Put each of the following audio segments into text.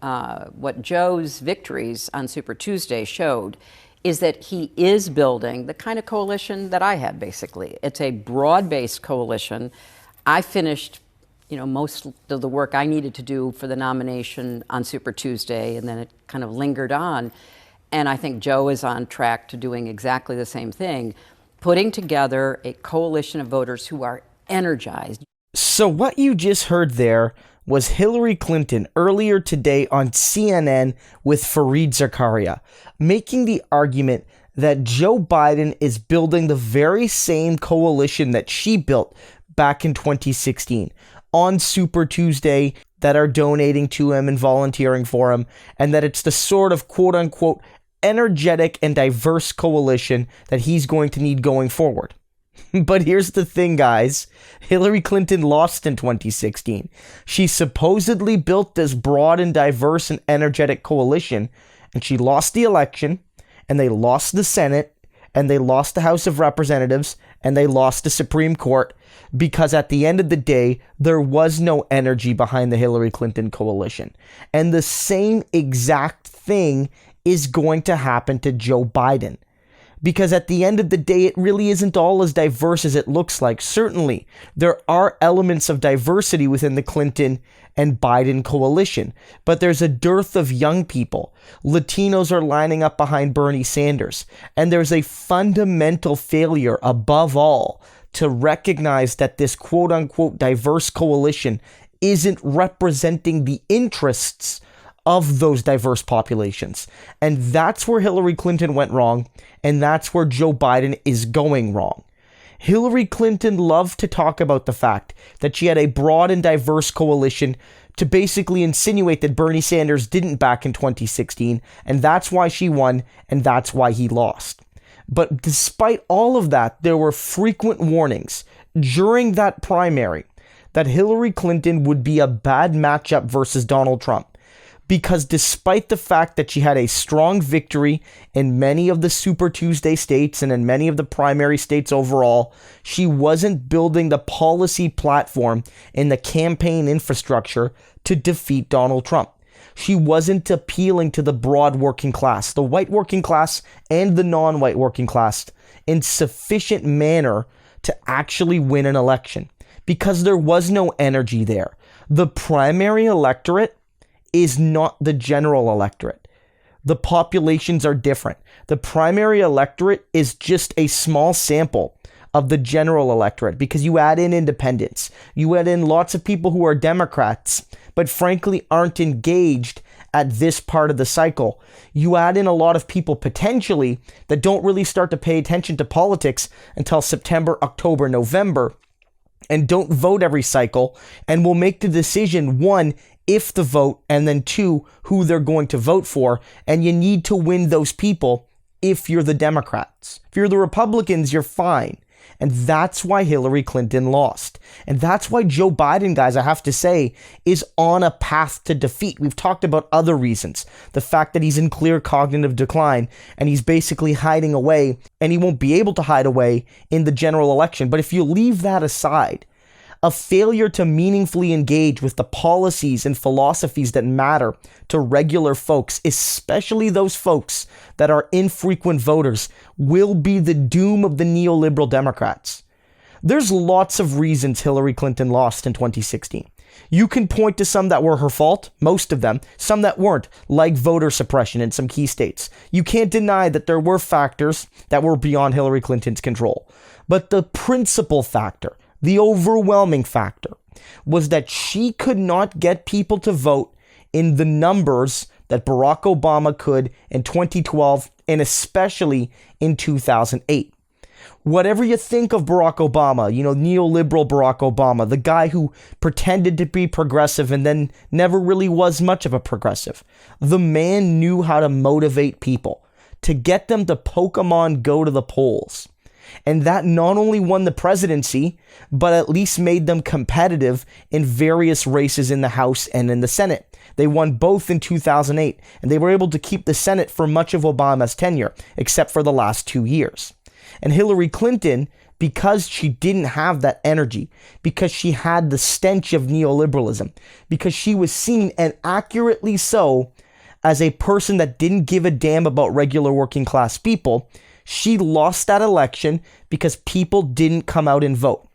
what Joe's victories on Super Tuesday showed is that he is building the kind of coalition that I had, basically. It's a broad-based coalition. I finished, most of the work I needed to do for the nomination on Super Tuesday, and then it kind of lingered on. And I think Joe is on track to doing exactly the same thing, putting together a coalition of voters who are energized. So what you just heard there was Hillary Clinton earlier today on CNN with Fareed Zakaria, making the argument that Joe Biden is building the very same coalition that she built back in 2016 on Super Tuesday, that are donating to him and volunteering for him, and that it's the sort of quote-unquote energetic and diverse coalition that he's going to need going forward. But here's the thing, guys. Hillary Clinton lost in 2016. She supposedly built this broad and diverse and energetic coalition, and she lost the election, and they lost the Senate, and they lost the House of Representatives, and they lost the Supreme Court, because at the end of the day, there was no energy behind the Hillary Clinton coalition. And the same exact thing is going to happen to Joe Biden. Because at the end of the day, it really isn't all as diverse as it looks like. Certainly, there are elements of diversity within the Clinton and Biden coalition, but there's a dearth of young people. Latinos are lining up behind Bernie Sanders, and there's a fundamental failure, above all, to recognize that this quote-unquote diverse coalition isn't representing the interests of those diverse populations. And that's where Hillary Clinton went wrong, and that's where Joe Biden is going wrong. Hillary Clinton loved to talk about the fact that she had a broad and diverse coalition to basically insinuate that Bernie Sanders didn't back in 2016, and that's why she won, and that's why he lost. But despite all of that, there were frequent warnings during that primary that Hillary Clinton would be a bad matchup versus Donald Trump. Because despite the fact that she had a strong victory in many of the Super Tuesday states and in many of the primary states overall, she wasn't building the policy platform and the campaign infrastructure to defeat Donald Trump. She wasn't appealing to the broad working class, the white working class and the non-white working class, in sufficient manner to actually win an election, because there was no energy there. The primary electorate is not the general electorate. The populations are different. The primary electorate is just a small sample of the general electorate, because you add in independents, you add in lots of people who are Democrats, but frankly aren't engaged at this part of the cycle. You add in a lot of people potentially that don't really start to pay attention to politics until September, October, November, and don't vote every cycle, and will make the decision, one, if the vote, and then two, who they're going to vote for. And you need to win those people if you're the Democrats. If you're the Republicans, you're fine. And that's why Hillary Clinton lost. And that's why Joe Biden, guys, I have to say, is on a path to defeat. We've talked about other reasons. The fact that he's in clear cognitive decline and he's basically hiding away, and he won't be able to hide away in the general election. But if you leave that aside, a failure to meaningfully engage with the policies and philosophies that matter to regular folks, especially those folks that are infrequent voters, will be the doom of the neoliberal Democrats. There's lots of reasons Hillary Clinton lost in 2016. You can point to some that were her fault, most of them, some that weren't, like voter suppression in some key states. You can't deny that there were factors that were beyond Hillary Clinton's control. But the principal factor, the overwhelming factor, was that she could not get people to vote in the numbers that Barack Obama could in 2012 and especially in 2008. Whatever you think of Barack Obama, neoliberal Barack Obama, the guy who pretended to be progressive and then never really was much of a progressive, the man knew how to motivate people, to get them to Pokemon Go to the polls. And that not only won the presidency, but at least made them competitive in various races in the House and in the Senate. They won both in 2008, and they were able to keep the Senate for much of Obama's tenure, except for the last 2 years. And Hillary Clinton because she didn't have that energy, because she had the stench of neoliberalism, because she was seen, and accurately so, as a person that didn't give a damn about regular working class people. She lost that election because people didn't come out and vote.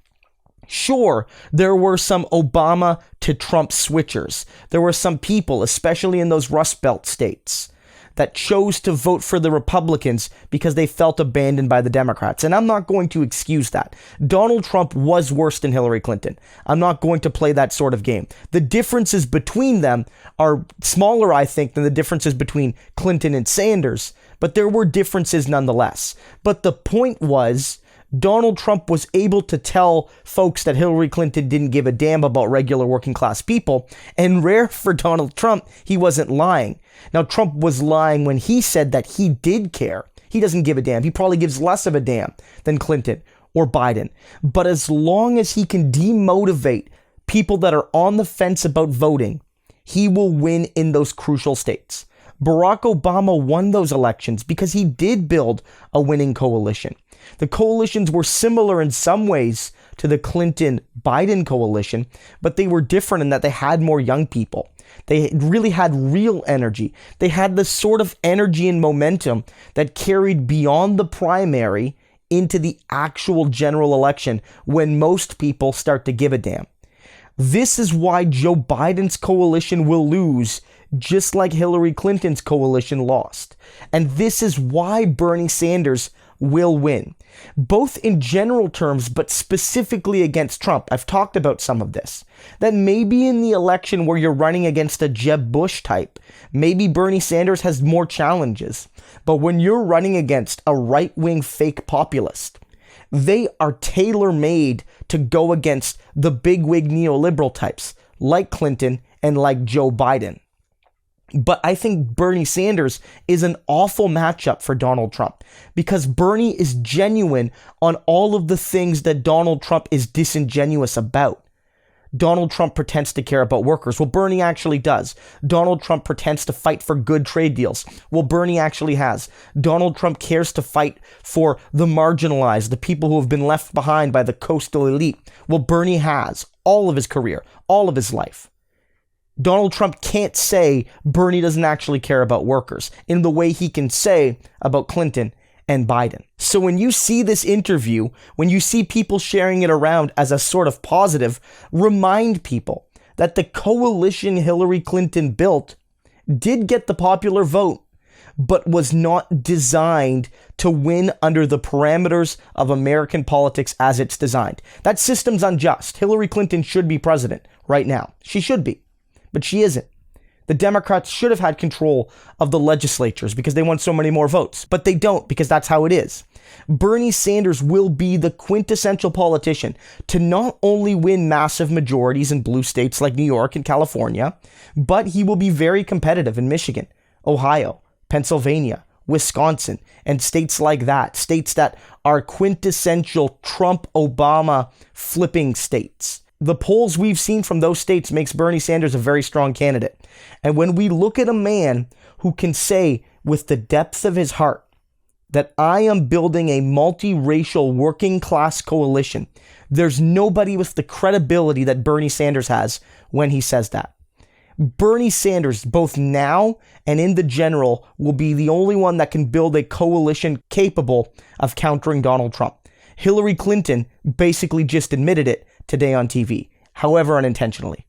Sure, there were some Obama to Trump switchers. There were some people, especially in those Rust Belt states, that chose to vote for the Republicans because they felt abandoned by the Democrats. And I'm not going to excuse that. Donald Trump was worse than Hillary Clinton. I'm not going to play that sort of game. The differences between them are smaller, I think, than the differences between Clinton and Sanders, but there were differences nonetheless. But the point was, Donald Trump was able to tell folks that Hillary Clinton didn't give a damn about regular working class people, and rare for Donald Trump, he wasn't lying. Now, Trump was lying when he said that he did care. He doesn't give a damn. He probably gives less of a damn than Clinton or Biden. But as long as he can demotivate people that are on the fence about voting, he will win in those crucial states. Barack Obama won those elections because he did build a winning coalition. The coalitions were similar in some ways to the Clinton-Biden coalition, but they were different in that they had more young people. They really had real energy. They had the sort of energy and momentum that carried beyond the primary into the actual general election when most people start to give a damn. This is why Joe Biden's coalition will lose, just like Hillary Clinton's coalition lost. And this is why Bernie Sanders will win, both in general terms, but specifically against Trump. I've talked about some of this, that maybe in the election where you're running against a Jeb Bush type, maybe Bernie Sanders has more challenges. But when you're running against a right-wing fake populist, they are tailor-made to go against the bigwig neoliberal types like Clinton and like Joe Biden. But I think Bernie Sanders is an awful matchup for Donald Trump because Bernie is genuine on all of the things that Donald Trump is disingenuous about. Donald Trump pretends to care about workers. Well, Bernie actually does. Donald Trump pretends to fight for good trade deals. Well, Bernie actually has. Donald Trump cares to fight for the marginalized, the people who have been left behind by the coastal elite. Well, Bernie has all of his career, all of his life. Donald Trump can't say Bernie doesn't actually care about workers in the way he can say about Clinton and Biden. So when you see this interview, when you see people sharing it around as a sort of positive, remind people that the coalition Hillary Clinton built did get the popular vote, but was not designed to win under the parameters of American politics as it's designed. That system's unjust. Hillary Clinton should be president right now. She should be. But she isn't. The Democrats should have had control of the legislatures because they won so many more votes. But they don't because that's how it is. Bernie Sanders will be the quintessential politician to not only win massive majorities in blue states like New York and California, but he will be very competitive in Michigan, Ohio, Pennsylvania, Wisconsin, and states like that. States that are quintessential Trump-Obama flipping states. The polls we've seen from those states makes Bernie Sanders a very strong candidate. And when we look at a man who can say with the depth of his heart that I am building a multiracial working class coalition, there's nobody with the credibility that Bernie Sanders has when he says that. Bernie Sanders, both now and in the general, will be the only one that can build a coalition capable of countering Donald Trump. Hillary Clinton basically just admitted it today on TV, however unintentionally.